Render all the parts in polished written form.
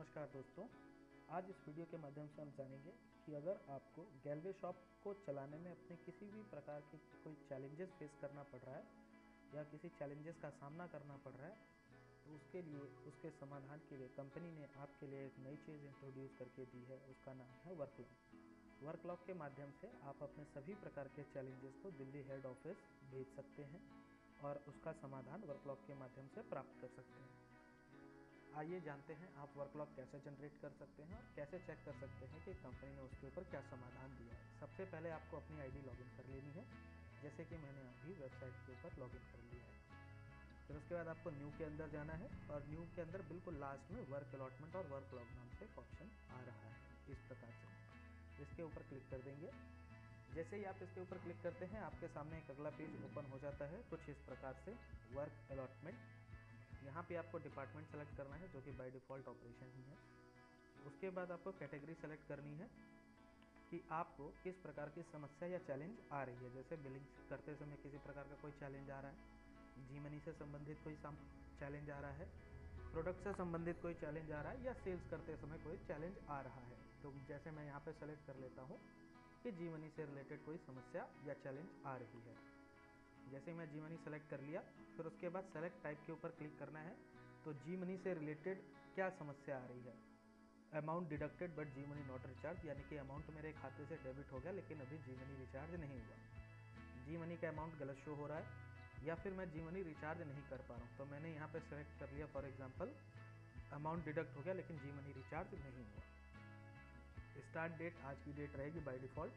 नमस्कार दोस्तों। आज इस वीडियो के माध्यम से हम जानेंगे कि अगर आपको गैलवे शॉप को चलाने में अपने किसी भी प्रकार के कोई चैलेंजेस फेस करना पड़ रहा है या किसी चैलेंजेस का सामना करना पड़ रहा है तो उसके लिए उसके समाधान के लिए कंपनी ने आपके लिए एक नई चीज़ इंट्रोड्यूस करके दी है। उसका नाम है वर्कलॉग। वर्कलॉग के माध्यम से आप अपने सभी प्रकार के चैलेंजेस को दिल्ली हेड ऑफिस भेज सकते हैं और उसका समाधान वर्कलॉग के माध्यम से प्राप्त कर सकते हैं। आइए जानते हैं आप वर्कलॉग कैसे जनरेट कर सकते हैं और कैसे चेक कर सकते हैं कि कंपनी ने उसके ऊपर क्या समाधान दिया है। सबसे पहले आपको अपनी आईडी लॉगिन कर लेनी है, जैसे कि मैंने अभी वेबसाइट के ऊपर लॉगिन कर लिया है। फिर उसके बाद आपको न्यू के अंदर जाना है और न्यू के अंदर बिल्कुल लास्ट में वर्क अलॉटमेंट और वर्कलॉग नाम से एक ऑप्शन आ रहा है। इस प्रकार से इसके ऊपर क्लिक कर देंगे। जैसे ही आप इसके ऊपर क्लिक करते हैं आपके सामने एक अगला पेज ओपन हो जाता है कुछ इस प्रकार से, वर्क अलॉटमेंट। यहाँ पे आपको डिपार्टमेंट सेलेक्ट करना है जो कि बाय डिफ़ॉल्ट ऑपरेशन ही है। उसके बाद आपको कैटेगरी सेलेक्ट करनी है कि आपको किस प्रकार की समस्या या चैलेंज आ रही है। जैसे बिलिंग करते समय किसी प्रकार का कोई चैलेंज आ रहा है, जी मनी से संबंधित कोई चैलेंज आ रहा है, प्रोडक्ट से संबंधित कोई चैलेंज आ रहा है या सेल्स करते समय कोई चैलेंज आ रहा है। तो जैसे मैं यहाँ पे सेलेक्ट कर लेता हूँ कि जी मनी से रिलेटेड कोई समस्या या चैलेंज आ रही है। जैसे मैं जी मनी सेलेक्ट कर लिया, फिर उसके बाद सेलेक्ट टाइप के ऊपर क्लिक करना है। तो जी मनी से रिलेटेड क्या समस्या आ रही है। Amount deducted but G money not recharge, यानी कि अमाउंट मेरे खाते से डेबिट हो गया लेकिन अभी जी मनी रिचार्ज नहीं हुआ। जी मनी का अमाउंट गलत शो हो रहा है या फिर मैं जी मनी रिचार्ज नहीं कर पा रहा हूँ। तो मैंने यहाँ पे सेलेक्ट कर लिया, फॉर एग्जाम्पल अमाउंट डिडक्ट हो गया लेकिन जी मनी रिचार्ज नहीं हुआ। स्टार्ट डेट आज की डेट रहेगी बाय डिफ़ॉल्ट।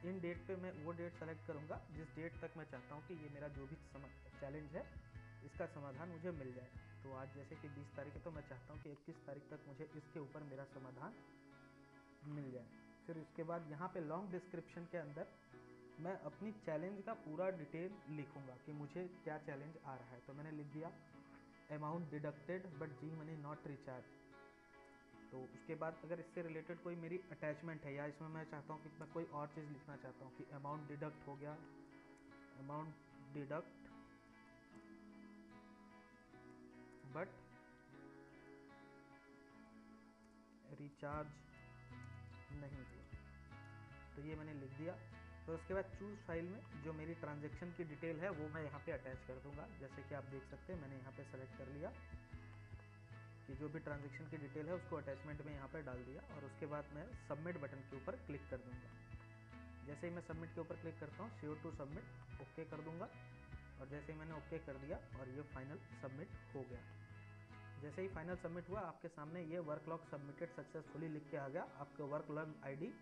इन डेट पे मैं वो डेट सेलेक्ट करूँगा जिस डेट तक मैं चाहता हूँ कि ये मेरा जो भी चैलेंज है इसका समाधान मुझे मिल जाए। तो आज जैसे कि 20 तारीख है तो मैं चाहता हूँ कि 21 तारीख तक मुझे इसके ऊपर मेरा समाधान मिल जाए। फिर इसके बाद यहाँ पे लॉन्ग डिस्क्रिप्शन के अंदर मैं अपनी चैलेंज का पूरा डिटेल लिखूँगा कि मुझे क्या चैलेंज आ रहा है। तो मैंने लिख दिया amount deducted but G money not recharge. तो उसके बाद अगर इससे रिलेटेड कोई मेरी अटैचमेंट है या इसमें मैं चाहता हूँ कि मैं कोई और चीज़ लिखना चाहता हूँ कि अमाउंट डिडक्ट हो गया, अमाउंट डिडक्ट बट रिचार्ज नहीं हुआ, तो ये मैंने लिख दिया। तो उसके बाद चूज़ फाइल में जो मेरी ट्रांजैक्शन की डिटेल है वो मैं यहाँ पे अटैच कर दूँगा। जैसे कि आप देख सकते हैं मैंने यहाँ पे सेलेक्ट कर लिया कि जो भी ट्रांजैक्शन की डिटेल है उसको अटैचमेंट में यहाँ पर डाल दिया और उसके बाद मैं सबमिट बटन के ऊपर क्लिक कर दूँगा। जैसे ही मैं सबमिट के ऊपर क्लिक करता हूँ श्योर टू सबमिट ओके कर दूँगा और जैसे ही मैंने ओके कर दिया और ये फाइनल सबमिट हो गया। जैसे ही फाइनल सबमिट हुआ आपके सामने ये वर्कलॉग सबमिटेड सक्सेसफुली लिख के आ गया। आपका वर्कलॉग आईडी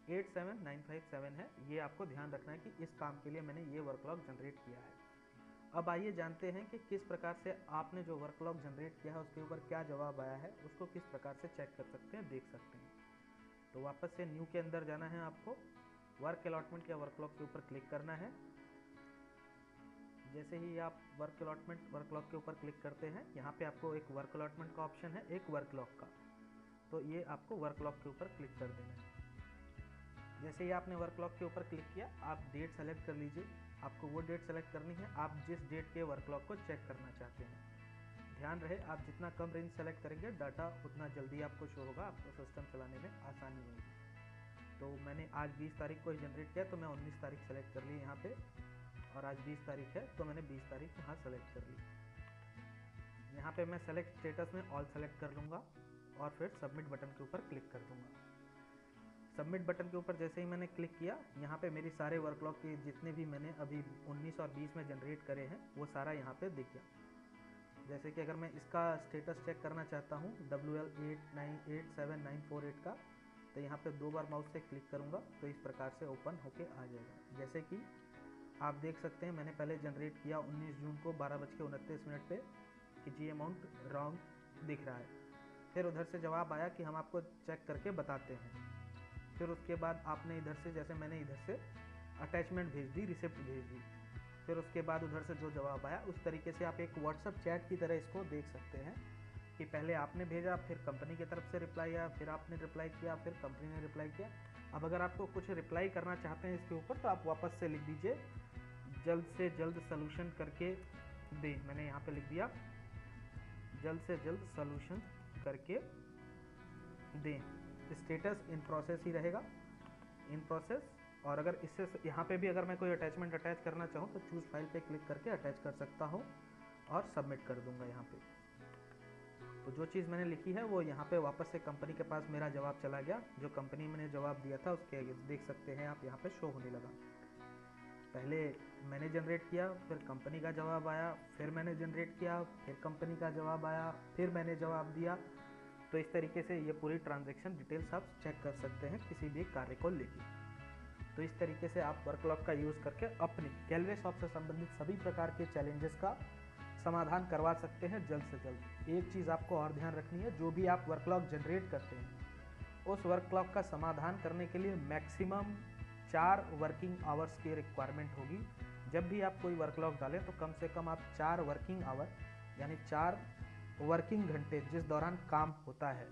87957 है। ये आपको ध्यान रखना है कि इस काम के लिए मैंने ये वर्कलॉग जनरेट किया है। अब आइए जानते हैं कि किस प्रकार से आपने जो वर्कलॉग जनरेट किया है उसके ऊपर क्या जवाब आया है, उसको किस प्रकार से चेक कर सकते हैं, देख सकते हैं। तो वापस से न्यू के अंदर जाना है, आपको वर्क अलॉटमेंट या वर्कलॉग के ऊपर क्लिक करना है। जैसे ही आप वर्क अलॉटमेंट वर्कलॉग के ऊपर क्लिक करते हैं यहाँ पे आपको एक वर्क अलॉटमेंट का ऑप्शन है, एक वर्कलॉग का। तो ये आपको वर्कलॉग के ऊपर क्लिक कर देना है। जैसे ही आपने वर्कलॉग के ऊपर क्लिक किया आप डेट सेलेक्ट कर लीजिए। आपको वो डेट सेलेक्ट करनी है आप जिस डेट के वर्कलॉग को चेक करना चाहते हैं। ध्यान रहे आप जितना कम रेंज सेलेक्ट करेंगे डाटा उतना जल्दी आपको शो होगा, आपको सिस्टम चलाने में आसानी होगी। तो मैंने आज 20 तारीख को ही जनरेट किया तो मैं 19 तारीख सेलेक्ट कर ली यहाँ पे और आज 20 तारीख है तो मैंने 20 तारीख यहाँ सेलेक्ट कर ली। यहाँ पे मैं सेलेक्ट स्टेटस में ऑल सेलेक्ट कर लूँगा और फिर सबमिट बटन के ऊपर क्लिक कर दूँगा। सबमिट बटन के ऊपर जैसे ही मैंने क्लिक किया यहाँ पे मेरी सारे वर्कलॉग के जितने भी मैंने अभी 19 और 20 में जनरेट करे हैं वो सारा यहाँ पे दिख गया। जैसे कि अगर मैं इसका स्टेटस चेक करना चाहता हूँ WL89879848 का, तो यहाँ पे 2 बार माउस से क्लिक करूँगा तो इस प्रकार से ओपन होके आ जाएगा। जैसे कि आप देख सकते हैं मैंने पहले जनरेट किया 19 जून को 12:29 पे कि जी अमाउंट रॉन्ग दिख रहा है। फिर उधर से जवाब आया कि हम आपको चेक करके बताते हैं। फिर उसके बाद आपने इधर से जैसे मैंने इधर से अटैचमेंट भेज दी, रिसिप्ट भेज दी। फिर उसके बाद उधर से जो जवाब आया उस तरीके से आप एक व्हाट्सअप चैट की तरह इसको देख सकते हैं कि पहले आपने भेजा, फिर कंपनी की तरफ से रिप्लाई आया, फिर आपने रिप्लाई किया, फिर कंपनी ने रिप्लाई किया। अब अगर आपको कुछ रिप्लाई करना चाहते हैं इसके ऊपर तो आप वापस से लिख दीजिए जल्द से जल्द सलूशन करके दे। मैंने यहाँ पे लिख दिया जल्द से जल्द सलूशन करके दें, स्टेटस इन प्रोसेस ही रहेगा, इन प्रोसेस। और अगर इससे यहाँ पे भी अगर मैं कोई अटैचमेंट अटैच करना चाहूँ तो चूज़ फाइल पे क्लिक करके अटैच कर सकता हूँ और सबमिट कर दूंगा यहाँ पे। तो जो चीज़ मैंने लिखी है वो यहाँ पे वापस से कंपनी के पास मेरा जवाब चला गया। जो कंपनी मैंने जवाब दिया था उसके देख सकते हैं आप यहाँ पे शो होने लगा। पहले मैंने जनरेट किया, फिर कंपनी का जवाब आया, फिर मैंने जनरेट किया, फिर कंपनी का जवाब आया, फिर मैंने जवाब दिया। तो इस तरीके से ये पूरी ट्रांजैक्शन डिटेल्स आप चेक कर सकते हैं किसी भी कार्य को लेकर। तो इस तरीके से आप वर्कलॉग का यूज़ करके अपने गैलवे शॉप से संबंधित सभी प्रकार के चैलेंजेस का समाधान करवा सकते हैं जल्द से जल्द। एक चीज़ आपको और ध्यान रखनी है, जो भी आप वर्कलॉग जनरेट करते हैं उस वर्कलॉग का समाधान करने के लिए मैक्सिमम 4 वर्किंग आवर्स की रिक्वायरमेंट होगी। जब भी आप कोई वर्कलॉग डालें तो कम से कम आप 4 वर्किंग आवर यानी 4 वर्किंग घंटे जिस दौरान काम होता है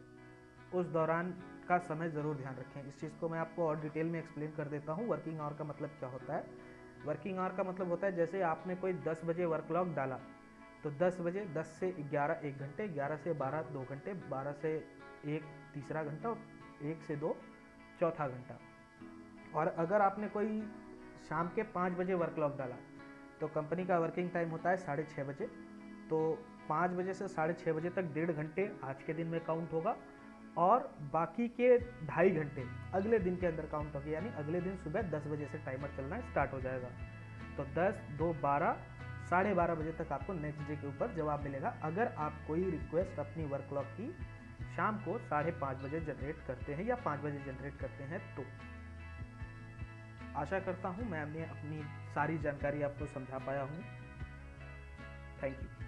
उस दौरान का समय ज़रूर ध्यान रखें। इस चीज़ को मैं आपको और डिटेल में एक्सप्लेन कर देता हूँ। वर्किंग आवर का मतलब क्या होता है। वर्किंग आवर का मतलब होता है जैसे आपने कोई 10 बजे वर्कलॉग डाला तो 10 बजे 10 से 11 1 घंटे, 11 से 12 2 घंटे, 12 से 1 तीसरा घंटा और 1 से 2 चौथा घंटा। और अगर आपने कोई शाम के 5 बजे वर्कलॉग डाला तो कंपनी का वर्किंग टाइम होता है 6:30 बजे। तो 5 बजे से 6:30 बजे तक 1.5 घंटे आज के दिन में काउंट होगा और बाकी के 2.5 घंटे अगले दिन के अंदर काउंट होगी, यानी अगले दिन सुबह 10 बजे से टाइमर चलना स्टार्ट हो जाएगा। तो 10, 2, 12, 12:30 बजे तक आपको नेक्स्ट डे के ऊपर जवाब मिलेगा अगर आप कोई रिक्वेस्ट अपनी वर्कलॉग की शाम को 5:30 बजे जनरेट करते हैं या 5 बजे जनरेट करते हैं। तो आशा करता हूँ मैंने अपनी सारी जानकारी आपको समझा पाया हूँ। Thank you.